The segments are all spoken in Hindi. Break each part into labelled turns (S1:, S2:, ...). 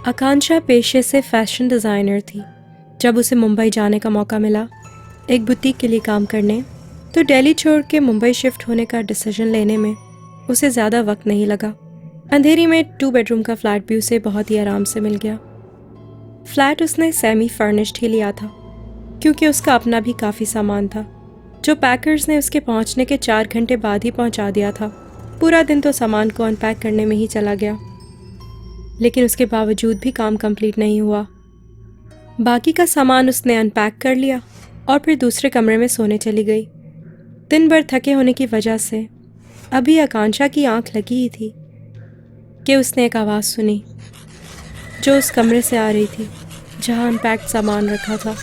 S1: आकांक्षा पेशे से फैशन डिज़ाइनर थी। जब उसे मुंबई जाने का मौका मिला एक बुटीक के लिए काम करने, तो दिल्ली छोड़ के मुंबई शिफ्ट होने का डिसीजन लेने में उसे ज़्यादा वक्त नहीं लगा। अंधेरी में 2 बेडरूम का फ्लैट भी उसे बहुत ही आराम से मिल गया। फ्लैट उसने सेमी फर्निश्ड ही लिया था, क्योंकि उसका अपना भी काफ़ी सामान था, जो पैकर्स ने उसके पहुंचने के 4 घंटे बाद ही पहुंचा दिया था। पूरा दिन तो सामान को अनपैक करने में ही चला गया, लेकिन उसके बावजूद भी काम कंप्लीट नहीं हुआ। बाकी का सामान उसने अनपैक कर लिया और फिर दूसरे कमरे में सोने चली गई। दिन भर थके होने की वजह से अभी आकांक्षा की आंख लगी ही थी कि उसने एक आवाज़ सुनी, जो उस कमरे से आ रही थी जहां अनपैक्ड सामान रखा था।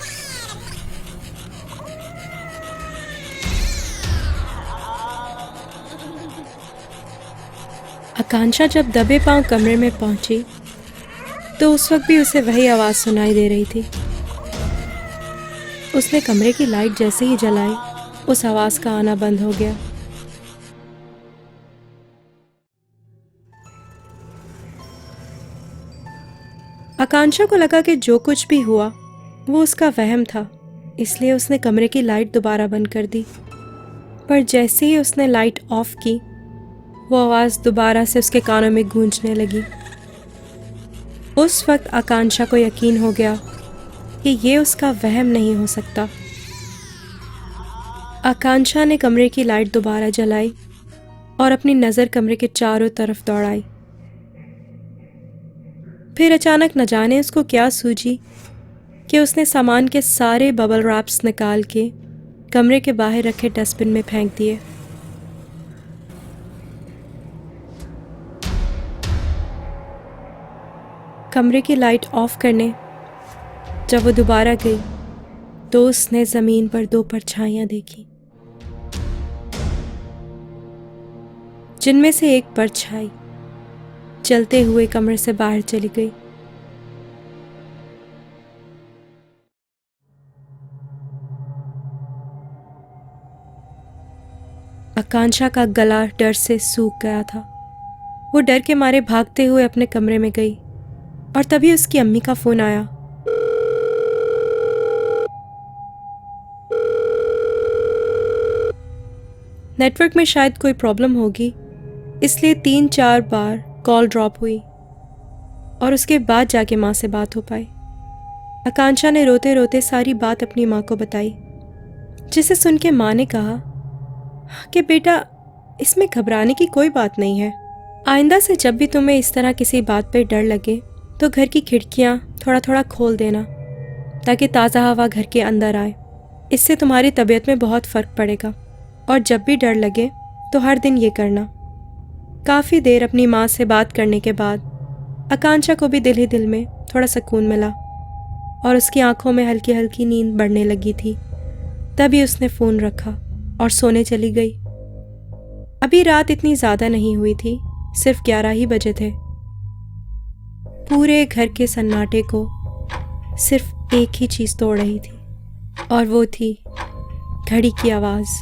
S1: आकांक्षा जब दबे पांव कमरे में पहुंची तो उस वक्त भी उसे वही आवाज़ सुनाई दे रही थी। उसने कमरे की लाइट जैसे ही जलाई, उस आवाज़ का आना बंद हो गया। आकांक्षा को लगा कि जो कुछ भी हुआ वो उसका वहम था, इसलिए उसने कमरे की लाइट दोबारा बंद कर दी। पर जैसे ही उसने लाइट ऑफ की, वो आवाज़ दोबारा से उसके कानों में गूंजने लगी। उस वक्त आकांक्षा को यकीन हो गया कि ये उसका वहम नहीं हो सकता। आकांक्षा ने कमरे की लाइट दोबारा जलाई और अपनी नज़र कमरे के चारों तरफ दौड़ाई। फिर अचानक न जाने उसको क्या सूझी कि उसने सामान के सारे बबल रैप्स निकाल के कमरे के बाहर रखे डस्टबिन में फेंक दिए। कमरे की लाइट ऑफ करने जब वो दोबारा गई तो उसने ज़मीन पर 2 परछाइयां देखी, जिनमें से एक परछाई चलते हुए कमरे से बाहर चली गई। आकांक्षा का गला डर से सूख गया था। वो डर के मारे भागते हुए अपने कमरे में गई और तभी उसकी अम्मी का फोन आया। नेटवर्क में शायद कोई प्रॉब्लम होगी, इसलिए 3-4 बार कॉल ड्रॉप हुई और उसके बाद जाके माँ से बात हो पाई। आकांक्षा ने रोते रोते सारी बात अपनी माँ को बताई, जिसे सुन के माँ ने कहा कि बेटा, इसमें घबराने की कोई बात नहीं है। आइंदा से जब भी तुम्हें इस तरह किसी बात पे डर लगे तो घर की खिड़कियाँ थोड़ा थोड़ा खोल देना, ताकि ताज़ा हवा घर के अंदर आए। इससे तुम्हारी तबीयत में बहुत फ़र्क पड़ेगा। और जब भी डर लगे तो हर दिन ये करना। काफ़ी देर अपनी माँ से बात करने के बाद आकांक्षा को भी दिल ही दिल में थोड़ा सुकून मिला और उसकी आंखों में हल्की हल्की नींद बढ़ने लगी थी। तभी उसने फ़ोन रखा और सोने चली गई। अभी रात इतनी ज़्यादा नहीं हुई थी, सिर्फ 11 ही बजे थे। पूरे घर के सन्नाटे को सिर्फ एक ही चीज़ तोड़ रही थी, और वो थी घड़ी की आवाज़।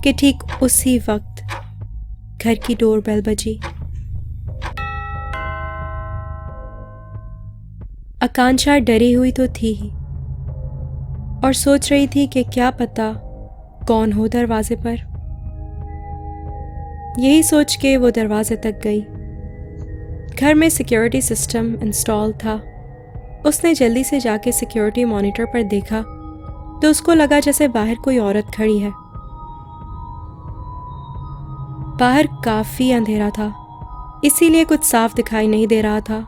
S1: कि ठीक उसी वक्त घर की डोरबेल बजी। आकांक्षा डरी हुई तो थी ही और सोच रही थी कि क्या पता कौन हो दरवाजे पर। यही सोच के वो दरवाजे तक गई। घर में सिक्योरिटी सिस्टम इंस्टॉल था। उसने जल्दी से जाके सिक्योरिटी मॉनिटर पर देखा तो उसको लगा जैसे बाहर कोई औरत खड़ी है। बाहर काफी अंधेरा था, इसीलिए कुछ साफ दिखाई नहीं दे रहा था।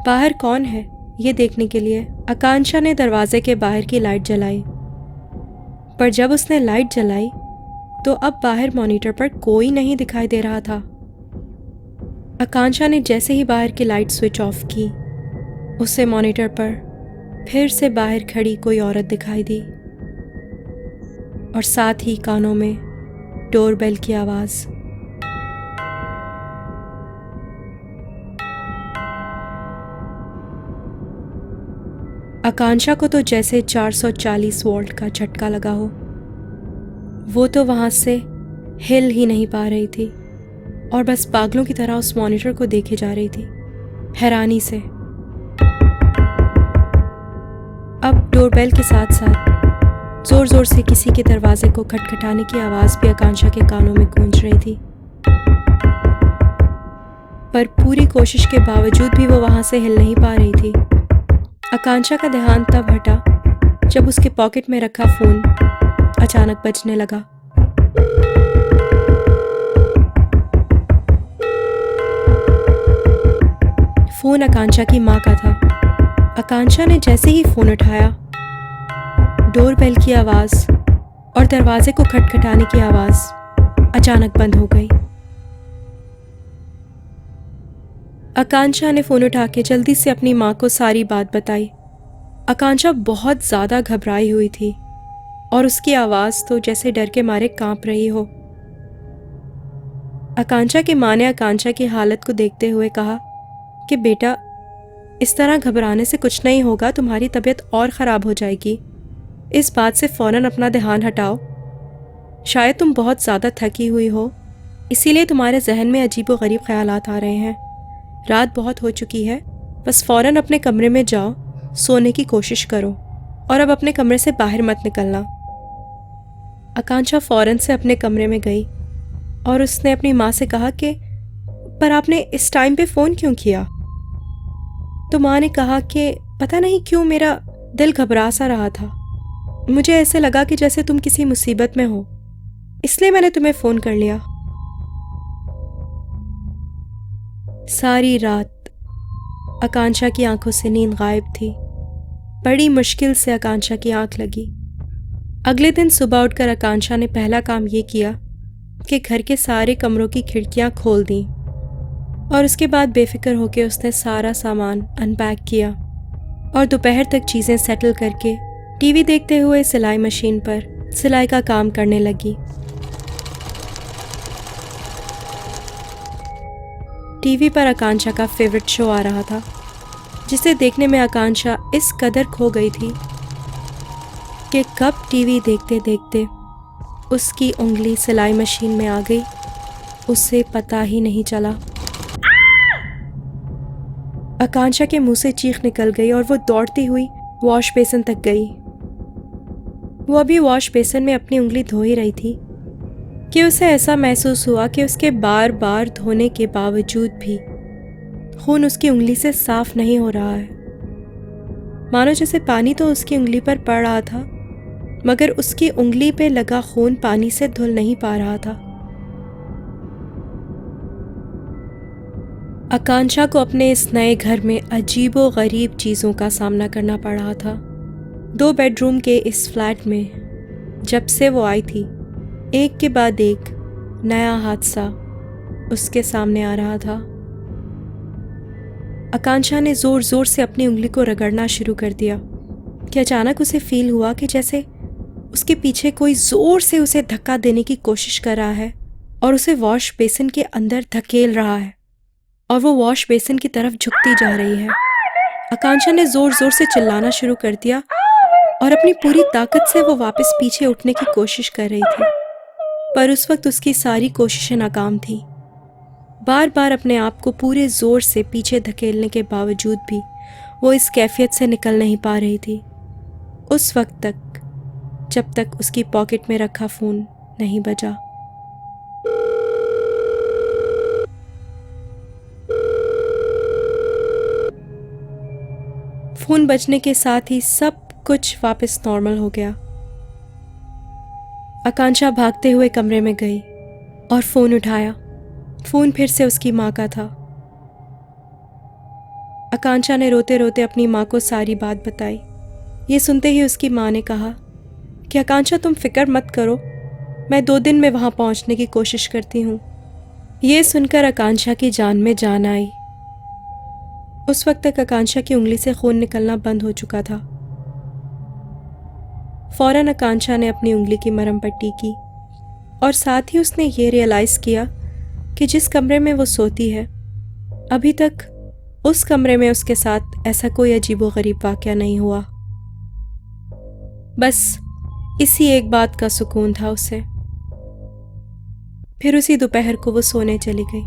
S1: बाहर कौन है ये देखने के लिए आकांक्षा ने दरवाजे के बाहर की लाइट जलाई। पर जब उसने लाइट जलाई तो अब बाहर मॉनिटर पर कोई नहीं दिखाई दे रहा था। आकांक्षा ने जैसे ही बाहर की लाइट स्विच ऑफ की, उसे मॉनिटर पर फिर से बाहर खड़ी कोई औरत दिखाई दी और साथ ही कानों में डोरबेल की आवाज़। आकांक्षा को तो जैसे 440 वोल्ट का झटका लगा हो। वो तो वहाँ से हिल ही नहीं पा रही थी और बस पागलों की तरह उस मॉनिटर को देखे जा रही थी, हैरानी से। अब डोरबेल के साथ साथ जोर जोर से किसी के दरवाजे को खटखटाने की आवाज़ भी आकांक्षा के कानों में गूंज रही थी। पर पूरी कोशिश के बावजूद भी वो वहां से हिल नहीं पा रही थी। आकांक्षा का ध्यान तब हटा जब उसके पॉकेट में रखा फ़ोन अचानक बजने लगा। फ़ोन आकांक्षा की माँ का था। आकांक्षा ने जैसे ही फ़ोन उठाया, डोरबेल की आवाज़ और दरवाजे को खटखटाने की आवाज़ अचानक बंद हो गई। आकांक्षा ने फ़ोन उठा के जल्दी से अपनी माँ को सारी बात बताई। आकांक्षा बहुत ज़्यादा घबराई हुई थी और उसकी आवाज़ तो जैसे डर के मारे कांप रही हो। आकांक्षा की माँ ने आकांक्षा की हालत को देखते हुए कहा कि बेटा, इस तरह घबराने से कुछ नहीं होगा, तुम्हारी तबीयत और ख़राब हो जाएगी। इस बात से फ़ौरन अपना ध्यान हटाओ। शायद तुम बहुत ज़्यादा थकी हुई हो, इसीलिए तुम्हारे जहन में अजीबोगरीब ख़यालात आ रहे हैं। रात बहुत हो चुकी है, बस फ़ौरन अपने कमरे में जाओ, सोने की कोशिश करो और अब अपने कमरे से बाहर मत निकलना। आकांक्षा फ़ौरन से अपने कमरे में गई और उसने अपनी माँ से कहा कि पर आपने इस टाइम पे फ़ोन क्यों किया? तो माँ ने कहा कि पता नहीं क्यों मेरा दिल घबरा सा रहा था। मुझे ऐसे लगा कि जैसे तुम किसी मुसीबत में हो, इसलिए मैंने तुम्हें फ़ोन कर लिया। सारी रात आकांक्षा की आंखों से नींद गायब थी। बड़ी मुश्किल से आकांक्षा की आंख लगी। अगले दिन सुबह उठकर आकांक्षा ने पहला काम ये किया कि घर के सारे कमरों की खिड़कियां खोल दी और उसके बाद बेफिक्र होकर उसने सारा सामान अनपैक किया और दोपहर तक चीज़ें सेटल करके टीवी देखते हुए सिलाई मशीन पर सिलाई का काम करने लगी। टीवी पर आकांक्षा का फेवरेट शो आ रहा था, जिसे देखने में आकांक्षा इस कदर खो गई थी कि कब टीवी देखते देखते उसकी उंगली सिलाई मशीन में आ गई, उसे पता ही नहीं चला। आकांक्षा के मुंह से चीख निकल गई और वो दौड़ती हुई वॉश बेसिन तक गई। वो अभी वॉश बेसिन में अपनी उंगली धो ही रही थी कि उसे ऐसा महसूस हुआ कि उसके बार बार धोने के बावजूद भी खून उसकी उंगली से साफ नहीं हो रहा है। मानो जैसे पानी तो उसकी उंगली पर पड़ रहा था, मगर उसकी उंगली पे लगा खून पानी से धुल नहीं पा रहा था। आकांक्षा को अपने इस नए घर में अजीबो गरीब चीज़ों का सामना करना पड़ रहा था। 2 बेडरूम के इस फ्लैट में जब से वो आई थी, एक के बाद एक नया हादसा उसके सामने आ रहा था। आकांक्षा ने ज़ोर ज़ोर से अपनी उंगली को रगड़ना शुरू कर दिया कि अचानक उसे फील हुआ कि जैसे उसके पीछे कोई ज़ोर से उसे धक्का देने की कोशिश कर रहा है और उसे वॉश बेसिन के अंदर धकेल रहा है और वो वॉश बेसिन की तरफ झुकती जा रही है। आकांक्षा ने ज़ोर ज़ोर से चिल्लाना शुरू कर दिया और अपनी पूरी ताकत से वो वापस पीछे उठने की कोशिश कर रही थी, पर उस वक्त उसकी सारी कोशिशें नाकाम थी। बार बार अपने आप को पूरे ज़ोर से पीछे धकेलने के बावजूद भी वो इस कैफियत से निकल नहीं पा रही थी, उस वक्त तक जब तक उसकी पॉकेट में रखा फ़ोन नहीं बजा। फ़ोन बजने के साथ ही सब कुछ वापस नॉर्मल हो गया। आकांक्षा भागते हुए कमरे में गई और फ़ोन उठाया। फ़ोन फिर से उसकी माँ का था। आकांक्षा ने रोते रोते अपनी माँ को सारी बात बताई। ये सुनते ही उसकी माँ ने कहा कि आकांक्षा, तुम फिक्र मत करो, मैं 2 दिन में वहाँ पहुँचने की कोशिश करती हूँ। ये सुनकर आकांक्षा की जान में जान आई। उस वक्त तक आकांक्षा की उंगली से खून निकलना बंद हो चुका था। फौरन आकांक्षा ने अपनी उंगली की मरहम पट्टी की और साथ ही उसने ये रियलाइज़ किया कि जिस कमरे में वो सोती है, अभी तक उस कमरे में उसके साथ ऐसा कोई अजीबोगरीब वाक़या नहीं हुआ। बस इसी एक बात का सुकून था उसे। फिर उसी दोपहर को वो सोने चली गई।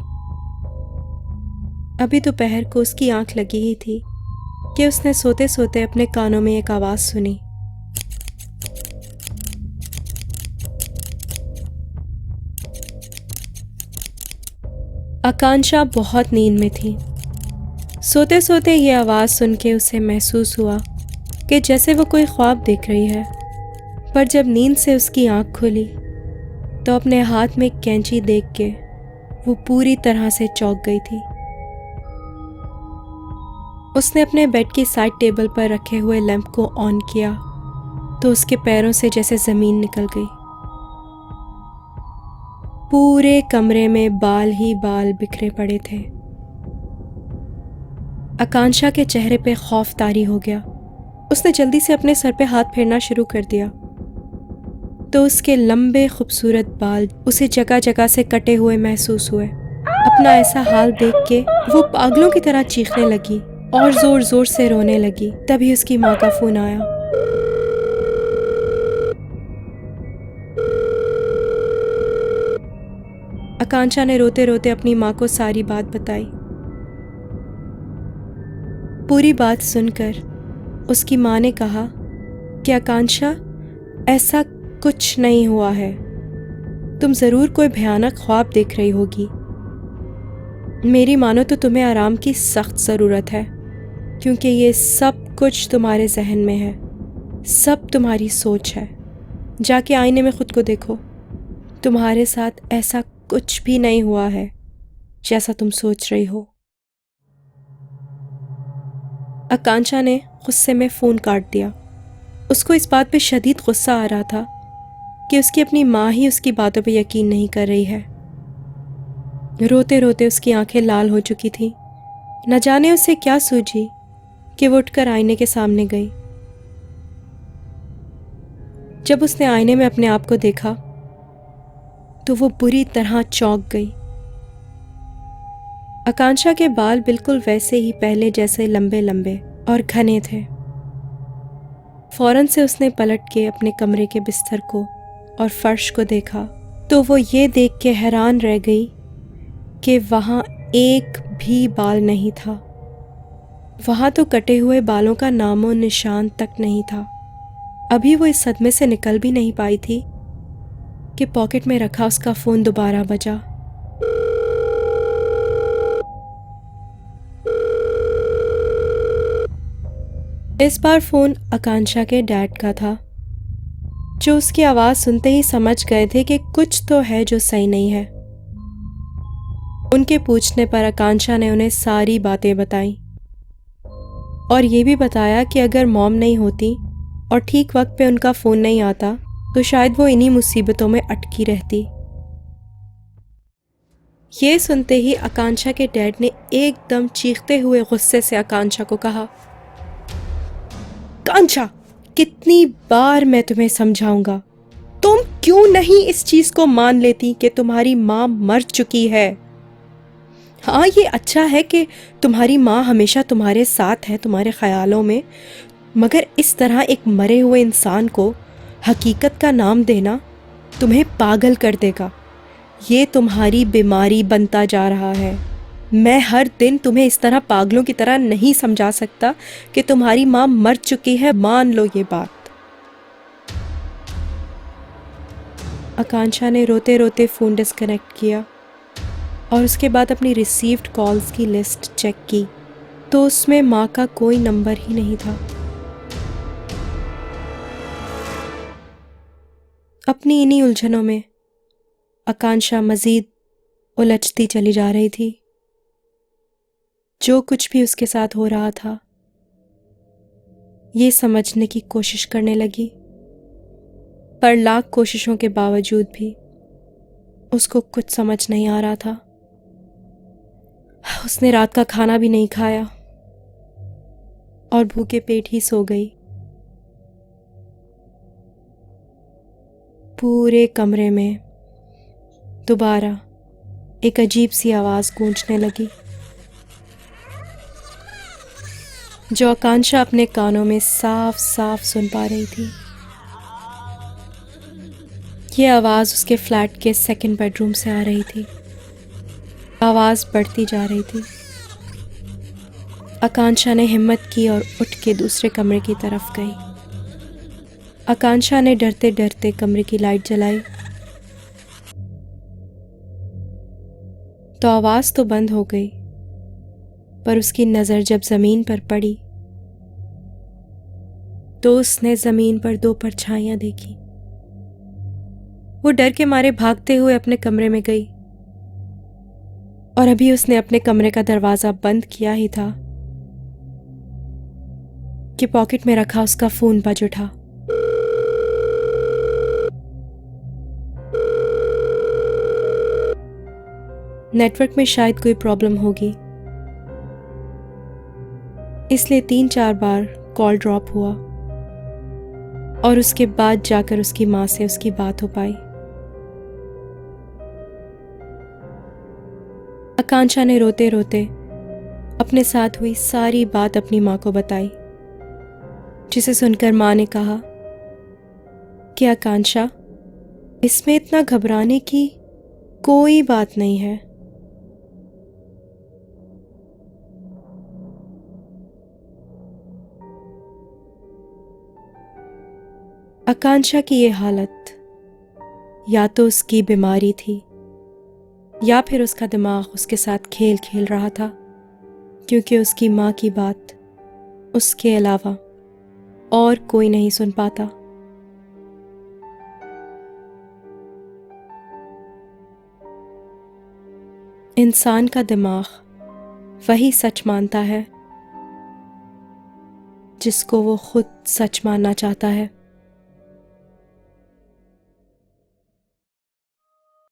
S1: अभी दोपहर को उसकी आंख लगी ही थी कि उसने सोते सोते अपने कानों में एक आवाज सुनी। आकांक्षा बहुत नींद में थी। सोते सोते ये आवाज सुन के उसे महसूस हुआ कि जैसे वो कोई ख्वाब देख रही है। पर जब नींद से उसकी आंख खुली तो अपने हाथ में कैंची देख के वो पूरी तरह से चौंक गई थी। उसने अपने बेड की साइड टेबल पर रखे हुए लैंप को ऑन किया तो उसके पैरों से जैसे जमीन निकल गई। पूरे कमरे में बाल ही बाल बिखरे पड़े थे। आकांक्षा के चेहरे पे खौफ तारी हो गया। उसने जल्दी से अपने सर पे हाथ फेरना शुरू कर दिया तो उसके लंबे खूबसूरत बाल उसे जगह जगह से कटे हुए महसूस हुए। अपना ऐसा हाल देख के वो पागलों की तरह चीखने लगी और जोर जोर से रोने लगी। तभी उसकी माँ का फोन आया। आकांक्षा ने रोते रोते अपनी माँ को सारी बात बताई। पूरी बात सुनकर उसकी माँ ने कहा कि आकांक्षा, ऐसा कुछ नहीं हुआ है, तुम जरूर कोई भयानक ख्वाब देख रही होगी। मेरी मानो तो तुम्हें आराम की सख्त ज़रूरत है, क्योंकि ये सब कुछ तुम्हारे जहन में है, सब तुम्हारी सोच है। जाके आईने में खुद को देखो, तुम्हारे साथ ऐसा कुछ भी नहीं हुआ है जैसा तुम सोच रही हो। आकांक्षा ने गुस्से में फ़ोन काट दिया। उसको इस बात पे शदीद गुस्सा आ रहा था कि उसकी अपनी माँ ही उसकी बातों पे यकीन नहीं कर रही है। रोते रोते उसकी आंखें लाल हो चुकी थी। न जाने उसे क्या सूझी कि वो उठकर आईने के सामने गई। जब उसने आईने में अपने आप को देखा तो वो बुरी तरह चौंक गई। आकांक्षा के बाल बिल्कुल वैसे ही पहले जैसे लंबे लंबे और घने थे। फौरन से उसने पलट के अपने कमरे के बिस्तर को और फर्श को देखा तो वो ये देख के हैरान रह गई कि वहाँ एक भी बाल नहीं था। वहाँ तो कटे हुए बालों का नामो निशान तक नहीं था। अभी वो इस सदमे से निकल भी नहीं पाई थी कि पॉकेट में रखा उसका फ़ोन दोबारा बजा। इस बार फ़ोन आकांक्षा के डैड का था, जो उसकी आवाज़ सुनते ही समझ गए थे कि कुछ तो है जो सही नहीं है। उनके पूछने पर आकांक्षा ने उन्हें सारी बातें बताई और ये भी बताया कि अगर मॉम नहीं होती और ठीक वक्त पे उनका फ़ोन नहीं आता तो शायद वो इन्हीं मुसीबतों में अटकी रहती। ये सुनते ही आकांक्षा के डैड ने एकदम चीखते हुए गुस्से से आकांक्षा को कहा, कांक्षा, कितनी बार मैं तुम्हें समझाऊंगा, तुम क्यों नहीं इस चीज को मान लेती कि तुम्हारी माँ मर चुकी है। हाँ, ये अच्छा है कि तुम्हारी माँ हमेशा तुम्हारे साथ है, तुम्हारे ख्यालों में, मगर इस तरह एक मरे हुए इंसान को हकीकत का नाम देना तुम्हें पागल कर देगा। ये तुम्हारी बीमारी बनता जा रहा है। मैं हर दिन तुम्हें इस तरह पागलों की तरह नहीं समझा सकता कि तुम्हारी माँ मर चुकी है, मान लो ये बात। आकांक्षा ने रोते रोते फ़ोन डिस्कनेक्ट किया और उसके बाद अपनी रिसीव्ड कॉल्स की लिस्ट चेक की तो उसमें माँ का कोई नंबर ही नहीं था। अपनी इन्हीं उलझनों में आकांक्षा मज़ीद उलझती चली जा रही थी। जो कुछ भी उसके साथ हो रहा था ये समझने की कोशिश करने लगी, पर लाख कोशिशों के बावजूद भी उसको कुछ समझ नहीं आ रहा था। उसने रात का खाना भी नहीं खाया और भूखे पेट ही सो गई। पूरे कमरे में दोबारा एक अजीब सी आवाज़ गूंजने लगी, जो आकांक्षा अपने कानों में साफ साफ सुन पा रही थी। ये आवाज़ उसके फ्लैट के सेकंड बेडरूम से आ रही थी। आवाज़ बढ़ती जा रही थी। आकांक्षा ने हिम्मत की और उठ के दूसरे कमरे की तरफ गई। आकांक्षा ने डरते डरते कमरे की लाइट जलाई तो आवाज़ तो बंद हो गई, पर उसकी नज़र जब ज़मीन पर पड़ी तो उसने ज़मीन पर दो परछाइयां देखी। वो डर के मारे भागते हुए अपने कमरे में गई और अभी उसने अपने कमरे का दरवाज़ा बंद किया ही था कि पॉकेट में रखा उसका फ़ोन बज उठा। नेटवर्क में शायद कोई प्रॉब्लम होगी, इसलिए 3-4 बार कॉल ड्रॉप हुआ और उसके बाद जाकर उसकी माँ से उसकी बात हो पाई। आकांक्षा ने रोते रोते अपने साथ हुई सारी बात अपनी माँ को बताई, जिसे सुनकर माँ ने कहा कि आकांक्षा, इसमें इतना घबराने की कोई बात नहीं है। आकांक्षा की ये हालत या तो उसकी बीमारी थी या फिर उसका दिमाग उसके साथ खेल खेल रहा था, क्योंकि उसकी माँ की बात उसके अलावा और कोई नहीं सुन पाता। इंसान का दिमाग वही सच मानता है जिसको वो खुद सच मानना चाहता है।